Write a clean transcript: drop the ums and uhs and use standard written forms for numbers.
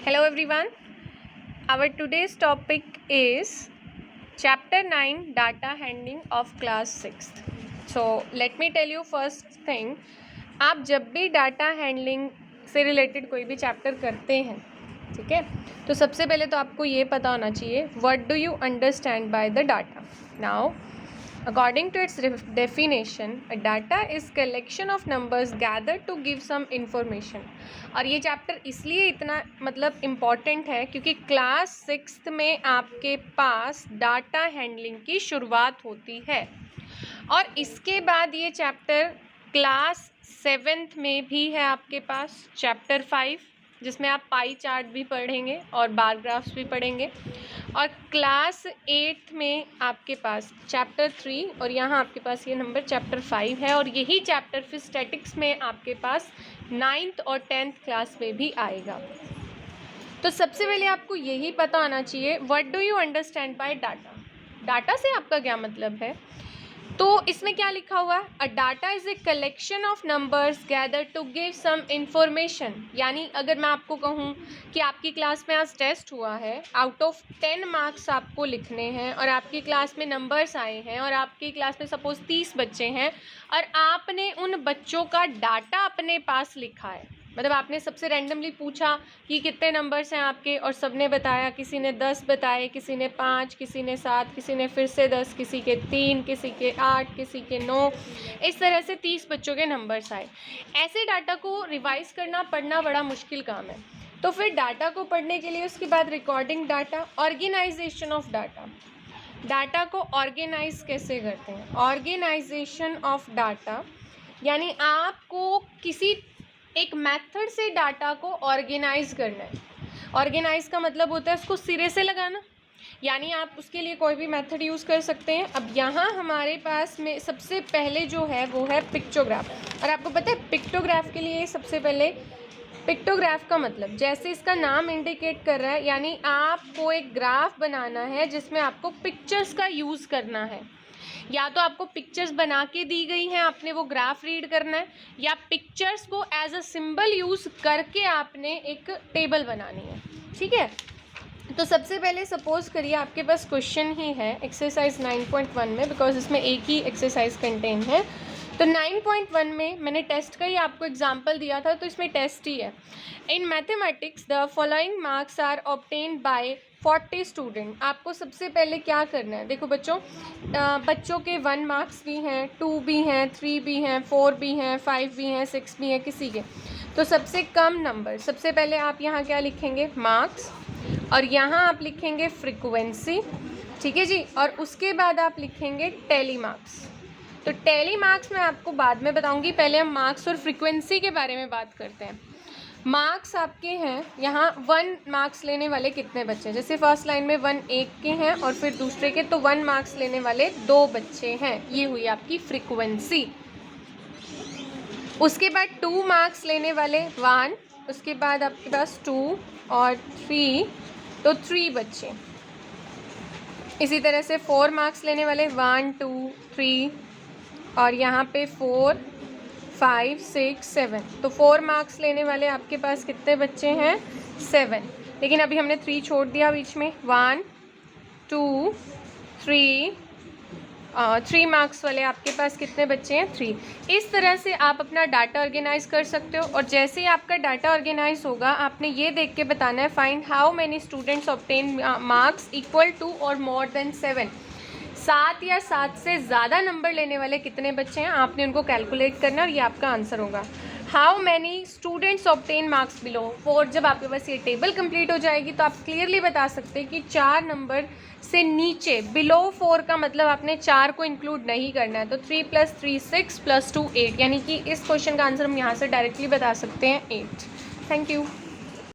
Hello everyone. Our today's topic is chapter 9 data handling of class 6th. So let me tell you first thing, आप जब भी data handling से related कोई भी chapter करते हैं, ठीक है, तो सबसे पहले तो आपको ये पता होना चाहिए what do you understand by the data. Now according to its definition, a data is collection of numbers gathered to give some information. और ये चैप्टर इसलिए इतना मतलब इम्पॉर्टेंट है क्योंकि क्लास 6th में आपके पास डाटा हैंडलिंग की शुरुआत होती है और इसके बाद ये चैप्टर क्लास 7th में भी है आपके पास चैप्टर 5 जिसमें आप पाई चार्ट भी पढ़ेंगे और बार ग्राफ्स भी पढ़ेंगे और क्लास 8 में आपके पास चैप्टर 3 और यहाँ आपके पास ये नंबर चैप्टर 5 है और यही चैप्टर फिर स्टैटिक्स में आपके पास 9th और 10th क्लास में भी आएगा. तो सबसे पहले आपको यही पता होना चाहिए what do you understand by data. Data से आपका क्या मतलब है. तो इसमें क्या लिखा हुआ है, a data is a collection of numbers gather to give some information. यानी अगर मैं आपको कहूँ कि आपकी क्लास में आज टेस्ट हुआ है, आउट ऑफ 10 मार्क्स आपको लिखने हैं और आपकी क्लास में नंबर्स आए हैं और आपकी क्लास में सपोज़ 30 बच्चे हैं और आपने उन बच्चों का डाटा अपने पास लिखा है. मतलब आपने सबसे रैंडमली पूछा कि कितने नंबर्स हैं आपके और सबने बताया, किसी ने 10 बताए, किसी ने 5, किसी ने 7, किसी ने फिर से 10, किसी के 3, किसी के 8, किसी के 9, इस तरह से 30 बच्चों के नंबर्स आए. ऐसे डाटा को रिवाइज करना पढ़ना बड़ा मुश्किल काम है. तो फिर डाटा को पढ़ने के लिए उसके बाद recording data, organisation of data. Data को ऑर्गेनाइज कैसे करते हैं. ऑर्गेनाइजेशन ऑफ डाटा यानी आपको किसी एक मेथड से डाटा को ऑर्गेनाइज करना है. ऑर्गेनाइज का मतलब होता है उसको सिरे से लगाना, यानी आप उसके लिए कोई भी मेथड यूज़ कर सकते हैं. अब यहाँ हमारे पास में सबसे पहले जो है वो है पिक्टोग्राफ. और आपको पता है पिक्टोग्राफ के लिए सबसे पहले पिक्टोग्राफ का मतलब जैसे इसका नाम इंडिकेट कर रहा है, यानी आपको एक ग्राफ बनाना है जिसमें आपको पिक्चर्स का यूज़ करना है. या तो आपको पिक्चर्स बना के दी गई हैं, आपने वो ग्राफ रीड करना है, या पिक्चर्स को एज अ सिंबल यूज़ करके आपने एक टेबल बनानी है. ठीक है, तो सबसे पहले सपोज करिए आपके पास क्वेश्चन ही है एक्सरसाइज 9.1 में, बिकॉज इसमें एक ही एक्सरसाइज कंटेन है. तो 9.1 में मैंने टेस्ट का ही आपको एग्जाम्पल दिया था, तो इसमें टेस्ट ही है. In mathematics the following marks are obtained by 40 student. आपको सबसे पहले क्या करना है, देखो बच्चों, बच्चों के 1 मार्क्स भी हैं, 2 भी हैं, 3 भी हैं, 4 भी हैं, 5 भी हैं, 6 भी हैं किसी के. तो सबसे कम नंबर, सबसे पहले आप यहाँ क्या लिखेंगे, मार्क्स, और यहाँ आप लिखेंगे फ्रीक्वेंसी. ठीक है जी, और उसके बाद आप लिखेंगे टेली मार्क्स. तो टेली मार्क्स मैं आपको बाद में बताऊँगी, पहले हम मार्क्स और फ्रीक्वेंसी के बारे में बात करते हैं. मार्क्स आपके हैं यहाँ 1 मार्क्स लेने वाले कितने बच्चे, जैसे फर्स्ट लाइन में 1 एक के हैं और फिर दूसरे के, तो 1 मार्क्स लेने वाले 2 बच्चे हैं. ये हुई आपकी फ्रीक्वेंसी. उसके बाद 2 मार्क्स लेने वाले 1, उसके बाद आपके पास 2 और 3, तो 3 बच्चे. इसी तरह से 4 मार्क्स लेने वाले 1 2 3 और यहाँ पे 4 5 6 7, तो 4 मार्क्स लेने वाले आपके पास कितने बच्चे हैं, 7. लेकिन अभी हमने 3 छोड़ दिया बीच में. 1 2 3 3 मार्क्स वाले आपके पास कितने बच्चे हैं, 3. इस तरह से आप अपना डाटा ऑर्गेनाइज कर सकते हो. और जैसे ही आपका डाटा ऑर्गेनाइज होगा आपने ये देख के बताना है find how many students obtain marks equal to और मोर देन 7. 7 या 7 से ज़्यादा नंबर लेने वाले कितने बच्चे हैं, आपने उनको कैलकुलेट करना और ये आपका आंसर होगा. How many students obtain marks below 4. जब आपके पास ये टेबल कंप्लीट हो जाएगी तो आप क्लियरली बता सकते हैं कि 4 नंबर से नीचे बिलो 4 का मतलब आपने 4 को इंक्लूड नहीं करना है. तो 3 + 3 6 + 2 8, यानी कि इस क्वेश्चन का आंसर हम यहाँ से डायरेक्टली बता सकते हैं 8. Thank you.